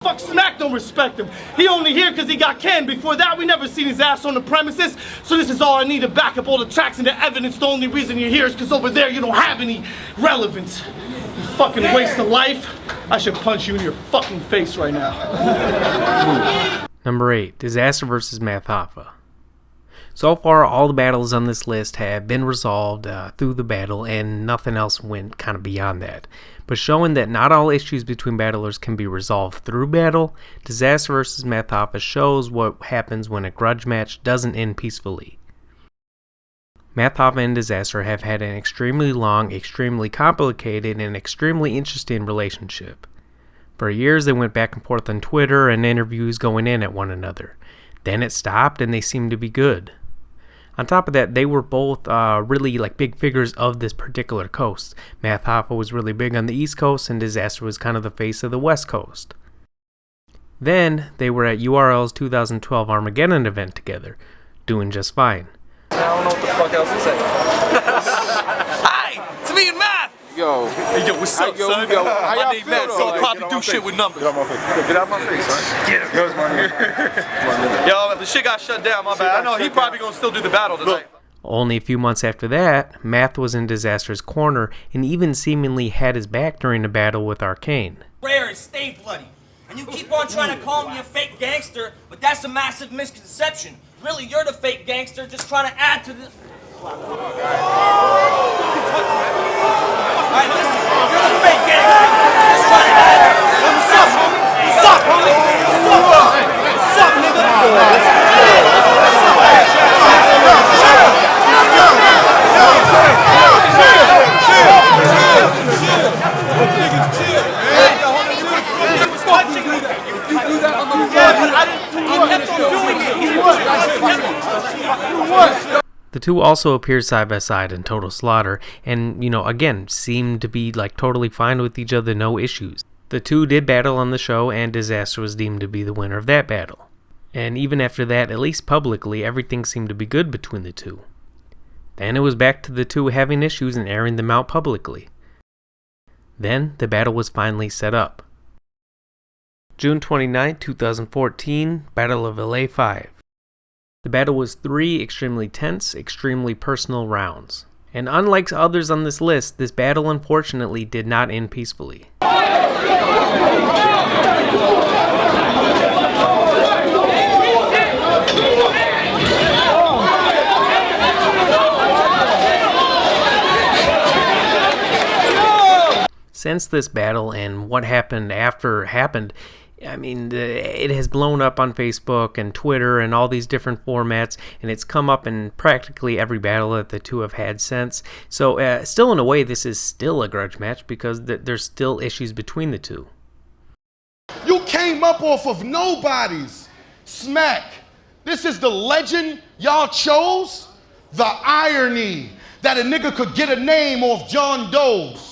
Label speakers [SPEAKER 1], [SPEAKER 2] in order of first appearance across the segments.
[SPEAKER 1] Fuck Smack don't respect him. He only here because he got canned. Before that, we never seen his ass on the premises. So this is all I need to back up all the tracks and the evidence. The only reason you're here is because over there you don't have any relevance. You fucking waste of life. I should punch you in your fucking face right now.
[SPEAKER 2] Number 8. Dizaster vs. Math Hoffa. So far, all the battles on this list have been resolved through the battle, and nothing else went kind of beyond that. But showing that not all issues between battlers can be resolved through battle, Dizaster vs. Math Hoffa shows what happens when a grudge match doesn't end peacefully. Math Hoffa and Dizaster have had an extremely long, extremely complicated, and extremely interesting relationship. For years they went back and forth on Twitter and interviews going in at one another. Then it stopped and they seemed to be good. On top of that, they were both really big figures of this particular coast. Math Hoffa was really big on the East Coast and Dizaster was kind of the face of the West Coast. Then they were at URL's 2012 Armageddon event together, doing just fine.
[SPEAKER 3] I don't know what the fuck else to say. Hi, it's me and Math.
[SPEAKER 4] Yo.
[SPEAKER 3] Hey, yo, what's up, son?
[SPEAKER 4] Yo,
[SPEAKER 3] my name Matt, so I probably do shit with numbers.
[SPEAKER 4] Get out my face. Get out my face, son.
[SPEAKER 3] Get him.
[SPEAKER 4] Yo, it's my name.
[SPEAKER 3] Yo, the shit got shut down, my bad. I know he probably gonna still do the battle tonight.
[SPEAKER 2] Only a few months after that, Math was in Dizaster's corner and even seemingly had his back during the battle with Arcane.
[SPEAKER 5] Rare and stay bloody. And you keep on trying to call me a fake gangster, but that's a massive misconception. Really, you're the fake gangster just trying to add to the... Alright, listen, you're the fake gangster just trying to add to the... What's up, homie? What's up, homie? What's up, nigga?
[SPEAKER 2] The two also appeared side by side in Total Slaughter and, again, seemed to be totally fine with each other, no issues. The two did battle on the show and Dizaster was deemed to be the winner of that battle. And even after that, at least publicly, everything seemed to be good between the two. Then it was back to the two having issues and airing them out publicly. Then the battle was finally set up. June 29, 2014, Battle of LA 5. The battle was 3 extremely tense, extremely personal rounds. And unlike others on this list, this battle unfortunately did not end peacefully. Since this battle and what happened after happened, it has blown up on Facebook and Twitter and all these different formats, and it's come up in practically every battle that the two have had since. So still in a way, this is still a grudge match because there's still issues between the two.
[SPEAKER 6] You came up off of nobodies. Smack. This is the legend y'all chose? The irony that a nigga could get a name off John Doe's.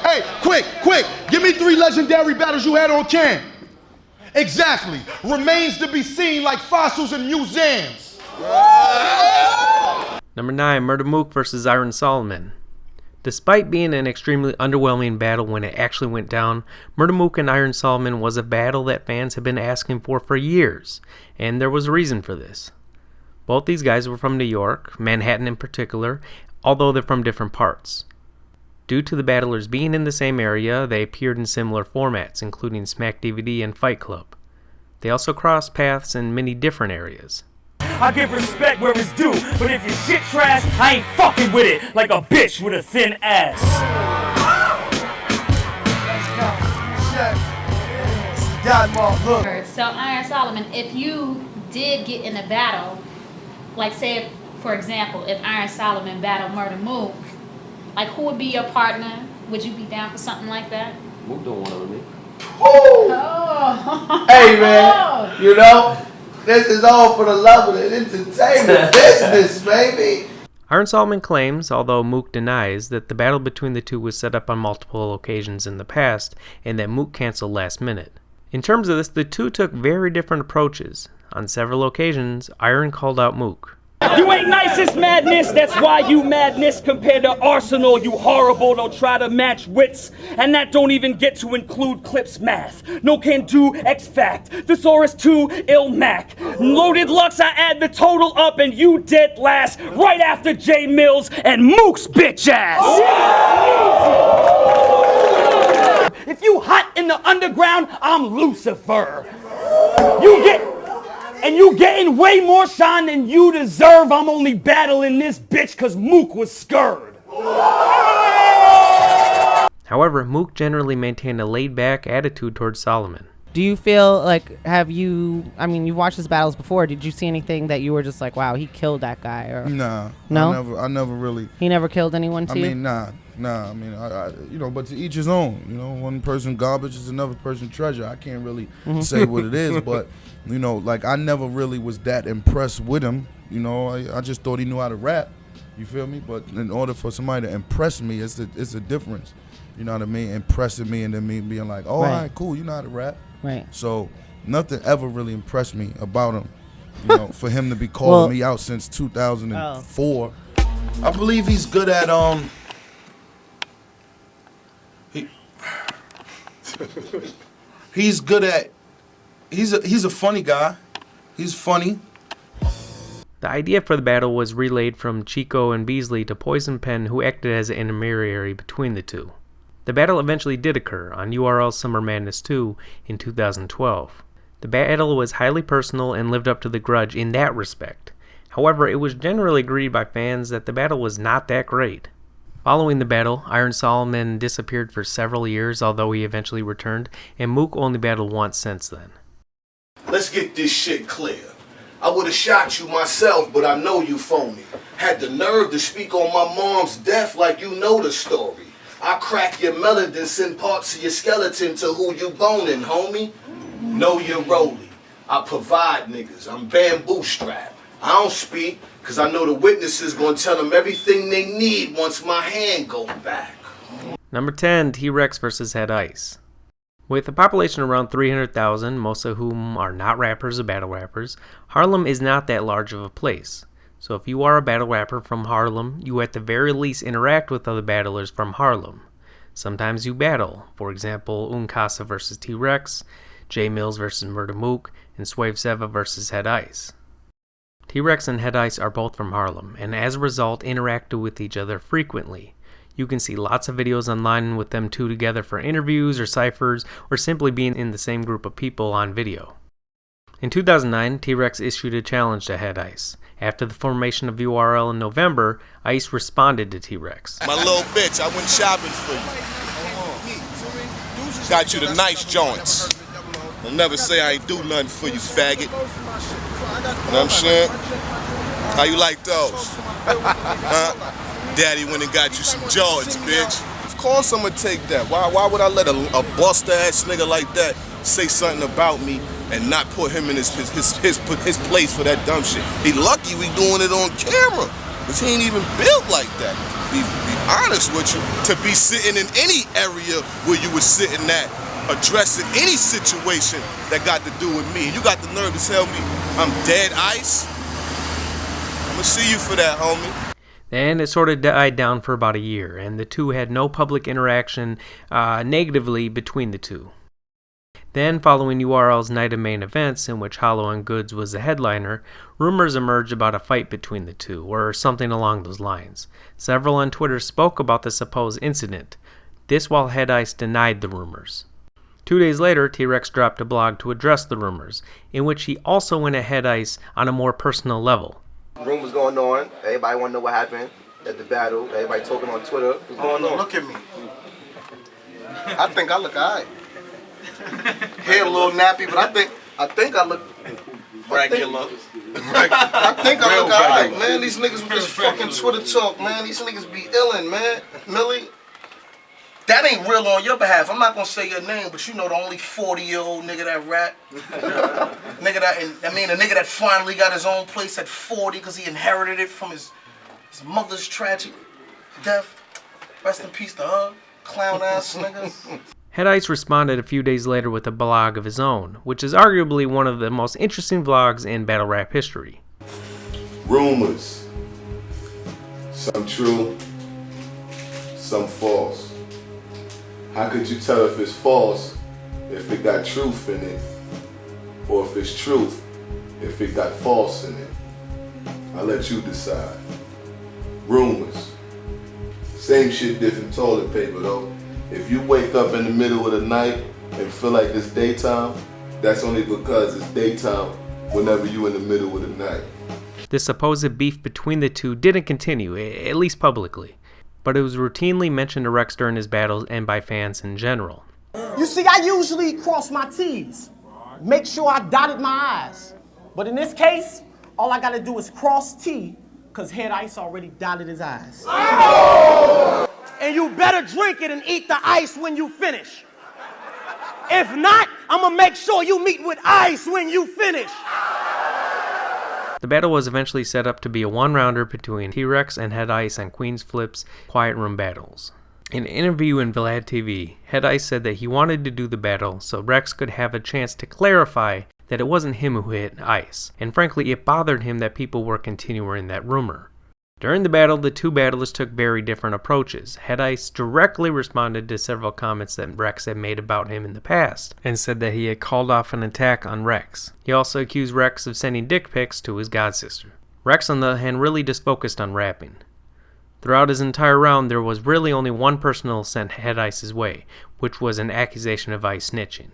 [SPEAKER 6] Hey, quick, give me 3 legendary battles you had on cam. Exactly, remains to be seen like fossils in museums.
[SPEAKER 2] Number 9, Murder Mook vs. Iron Solomon. Despite being an extremely underwhelming battle when it actually went down, Murder Mook and Iron Solomon was a battle that fans have been asking for years, and there was a reason for this. Both these guys were from New York, Manhattan in particular, although they're from different parts. Due to the battlers being in the same area, they appeared in similar formats, including Smack DVD and Fight Club. They also crossed paths in many different areas.
[SPEAKER 5] I give respect where it's due, but if your shit trash, I ain't fucking with it like a bitch with a thin ass.
[SPEAKER 7] So Iron Solomon, if you did get in a battle, say, for example, if Iron Solomon battled Murder Mook, who would be your partner? Would you be down for something like that?
[SPEAKER 4] Mook don't want to with me.
[SPEAKER 7] Oh.
[SPEAKER 8] Hey man, this is all for the love of the entertainment business, baby.
[SPEAKER 2] Iron Solomon claims, although Mook denies, that the battle between the two was set up on multiple occasions in the past, and that Mook canceled last minute. In terms of this, the two took very different approaches. On several occasions, Iron called out Mook.
[SPEAKER 5] You ain't nice, it's madness. That's why you madness compared to Arsenal. You horrible, don't try to match wits. And that don't even get to include Clips math. No can do X fact. Thesaurus 2, ill Mac. Loaded Lux, I add the total up and you dead last. Right after J Mills and Mook's bitch ass. If you hot in the underground, I'm Lucifer. You getting way more shine than you deserve. I'm only battling this bitch cause Mook was scared.
[SPEAKER 2] However, Mook generally maintained a laid-back attitude towards Solomon.
[SPEAKER 9] Do you feel like, you've watched his battles before. Did you see anything that you were just like, wow, he killed that guy? Or
[SPEAKER 6] Nah.
[SPEAKER 9] No?
[SPEAKER 6] I never really.
[SPEAKER 9] He never killed anyone to you?
[SPEAKER 6] Nah. I mean, but to each his own. One person garbage is another person treasure. I can't really say what it is, but, I never really was that impressed with him. I just thought he knew how to rap. You feel me? But in order for somebody to impress me, it's a difference. You know what I mean? Impressing me and then me being like, oh,
[SPEAKER 9] Right.
[SPEAKER 6] all right, cool, you know how to rap.
[SPEAKER 9] Right.
[SPEAKER 6] So nothing ever really impressed me about him. For him to be calling me out since 2004. I believe he's good at he's good at he's a funny guy. He's funny.
[SPEAKER 2] The idea for the battle was relayed from Chico and Beasley to Poison Pen, who acted as an intermediary between the two. The battle eventually did occur on URL Summer Madness 2 in 2012. The battle was highly personal and lived up to the Grudge in that respect. However, it was generally agreed by fans that the battle was not that great. Following the battle, Iron Solomon disappeared for several years, although he eventually returned, and Mook only battled once since then.
[SPEAKER 6] Let's get this shit clear. I would have shot you myself, but I know you phony. Had the nerve to speak on my mom's death like you know the story. I crack your melon, then send parts of your skeleton to who you boning, homie. Know your rollie. I provide niggas. I'm bamboo strapped. I don't speak, cause I know the witnesses gonna tell them everything they need once my hand go back.
[SPEAKER 2] Number 10, TRex vs. Hadice. With a population around 300,000, most of whom are not rappers or battle rappers, Harlem is not that large of a place. So if you are a battle rapper from Harlem, you at the very least interact with other battlers from Harlem. Sometimes you battle, for example, Unkasa vs. TRex, J Mills vs. Murder Mook, and Swave Seva vs. Hadice. TRex and Hadice are both from Harlem, and as a result interacted with each other frequently. You can see lots of videos online with them two together for interviews or ciphers, or simply being in the same group of people on video. In 2009, TRex issued a challenge to Hadice. After the formation of URL in November, Ice responded to TRex.
[SPEAKER 10] My little bitch, I went shopping for you. Got you the nice joints. Don't never say I ain't do nothing for you, faggot. You know what I'm saying? How you like those? Huh? Daddy went and got you some Jordans, bitch. Of course I'm gonna take that. Why would I let a bust-ass nigga like that say something about me and not put him in his place for that dumb shit? He lucky we doing it on camera, because he ain't even built like that. Be honest with you, to be sitting in any area where you were sitting at, addressing any situation that got to do with me. You got the nerve to tell me I'm dead ice? I'm gonna see you for that, homie.
[SPEAKER 2] And it sort of died down for about a year, and the two had no public interaction negatively between the two. Then, following URL's night of main events, in which Hollow and Goods was the headliner, rumors emerged about a fight between the two, or something along those lines. Several on Twitter spoke about the supposed incident, this while Hadice denied the rumors. 2 days later, TRex dropped a blog to address the rumors, in which he also went at Hadice on a more personal level.
[SPEAKER 8] Rumors going on. Everybody want to know what happened at the battle. Everybody talking on Twitter. What's going on?
[SPEAKER 6] Look at me. I think I look alright. Hair a little nappy, but I think I look regular. I think I look alright, man. These niggas with this fucking Twitter talk, man. These niggas be illin', man. Millie, that ain't real on your behalf. I'm not gonna say your name, but you know the only 40-year-old nigga that rap. A nigga that finally got his own place at 40 because he inherited it from his mother's tragic death. Rest in peace to her, clown ass nigga.
[SPEAKER 2] Hadice responded a few days later with a blog of his own, which is arguably one of the most interesting vlogs in battle rap history.
[SPEAKER 10] Rumors. Some true, some false. How could you tell if it's false if it got truth in it? Or if it's truth if it got false in it? I'll let you decide. Rumors. Same shit, different toilet paper though. If you wake up in the middle of the night and feel like it's daytime, that's only because it's daytime whenever you in the middle of the night.
[SPEAKER 2] This supposed beef between the two didn't continue, at least publicly, but it was routinely mentioned to Rex during his battles and by fans in general.
[SPEAKER 11] You see, I usually cross my T's, make sure I dotted my I's. But in this case, all I gotta do is cross T, cause Hadice already dotted his I's. And you better drink it and eat the ice when you finish. If not, I'm gonna make sure you meet with ice when you finish.
[SPEAKER 2] The battle was eventually set up to be a one-rounder between TRex and Hadice on Queen's Flip's Quiet Room Battles. In an interview in Vlad TV, Hadice said that he wanted to do the battle so Rex could have a chance to clarify that it wasn't him who hit Ice, and frankly it bothered him that people were continuing that rumor. During the battle, the two battlers took very different approaches. Hadice directly responded to several comments that Rex had made about him in the past, and said that he had called off an attack on Rex. He also accused Rex of sending dick pics to his godsister. Rex, on the other hand, really just focused on rapping. Throughout his entire round, there was really only one person who sent Hadice's way, which was an accusation of Ice snitching.